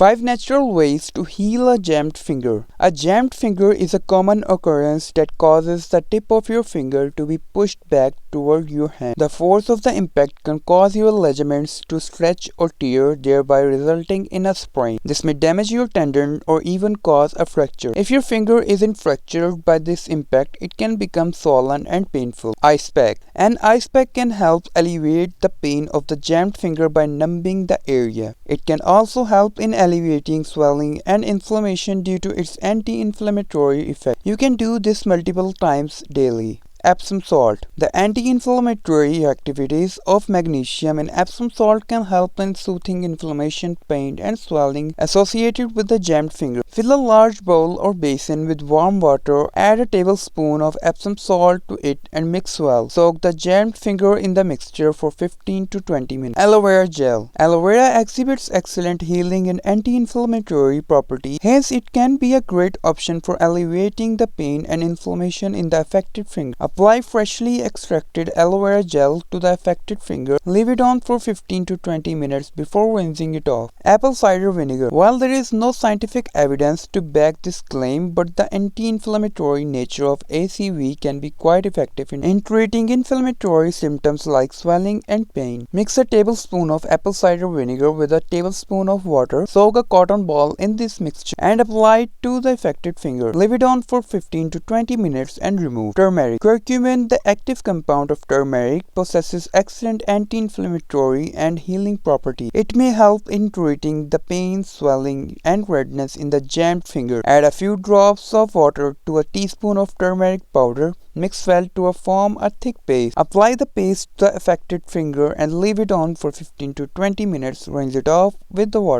5 natural ways to heal a jammed finger. A jammed finger is a common occurrence that causes the tip of your finger to be pushed back toward your hand. The force of the impact can cause your ligaments to stretch or tear, thereby resulting in a sprain. This may damage your tendon or even cause a fracture. If your finger isn't fractured by this impact, it can become swollen and painful. Ice pack. An ice pack can help alleviate the pain of the jammed finger by numbing the area. It can also help in alleviating swelling and inflammation due to its anti-inflammatory effect. You can do this multiple times daily. Epsom salt. The anti-inflammatory activities of magnesium in Epsom salt can help in soothing inflammation, pain, and swelling associated with the jammed finger. Fill a large bowl or basin with warm water, add a tablespoon of Epsom salt to it and mix well. Soak the jammed finger in the mixture for 15 to 20 minutes. Aloe vera gel. Aloe vera exhibits excellent healing and anti-inflammatory properties, hence it can be a great option for alleviating the pain and inflammation in the affected finger. Apply freshly extracted aloe vera gel to the affected finger. Leave it on for 15 to 20 minutes before rinsing it off. Apple cider vinegar. While there is no scientific evidence to back this claim, but the anti-inflammatory nature of ACV can be quite effective in treating inflammatory symptoms like swelling and pain. Mix a tablespoon of apple cider vinegar with a tablespoon of water. Soak a cotton ball in this mixture and apply it to the affected finger. Leave it on for 15 to 20 minutes and remove. Turmeric. Curcumin, the active compound of turmeric, possesses excellent anti-inflammatory and healing properties. It may help in treating the pain, swelling, and redness in the jammed finger. Add a few drops of water to a teaspoon of turmeric powder. Mix well to form a thick paste. Apply the paste to the affected finger and leave it on for 15 to 20 minutes. Rinse it off with the water.